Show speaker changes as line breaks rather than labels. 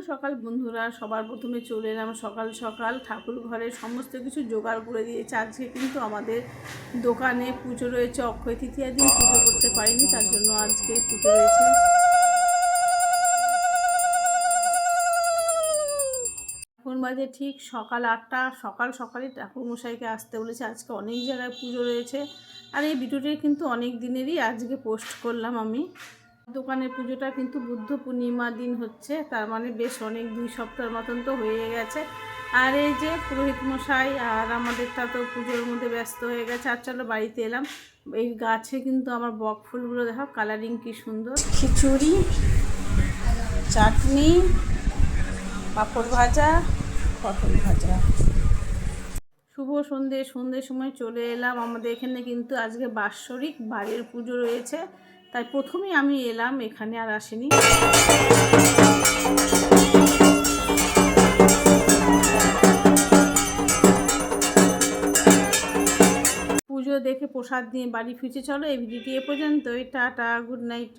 সকাল বন্ধুরা, সবার প্রথমে চলে এলাম সকাল সকাল ঠাকুর ঘরে সমস্ত কিছু জোগাড় করে দিয়েছে। আজকে কিন্তু আমাদের দোকানে পুজো রয়েছে, অক্ষয় তৃতীয়ার দিন পুজো করতে পারিনি, তার জন্য আজকে পুজো রয়েছে। এখন বাজে ঠিক সকাল 8টা। সকাল সকালে ঠাকুরমশাইকে আসতে বলেছে। আজকে অনেক জায়গায় পুজো রয়েছে, আর এই ভিডিওটি কিন্তু অনেক দিনেরই আজকে পোস্ট করলাম আমি। দোকানের পুজোটা কিন্তু বুদ্ধ পূর্ণিমার দিন হচ্ছে, তার মানে বেশ অনেক 2 সপ্তাহের মতন তো হয়ে গেছে। আর এই যে পুরোহিত মশাই আর আমাদেরটা তো পুজোর মধ্যে ব্যস্ত হয়ে গেছে। আর চলো বাড়িতে এলাম। এই গাছে কিন্তু আমার বক ফুলগুলো দেখো কালারিং কি সুন্দর। খিচুড়ি, চাটনি, পাঁপড় ভাজা, পটল ভাজা। শুভ সন্ধ্যের সময় চলে এলাম। আমাদের এখানে কিন্তু আজকে বাৎসরিক বাড়ির পুজো রয়েছে, তাই প্রথমেই আমি এলাম, এখানে আর আসিনি। পুজো দেখে প্রসাদ নিয়ে বাড়ি ফিরছি। চলো এই ভিডিওটি এ পর্যন্তই। Tata, good night.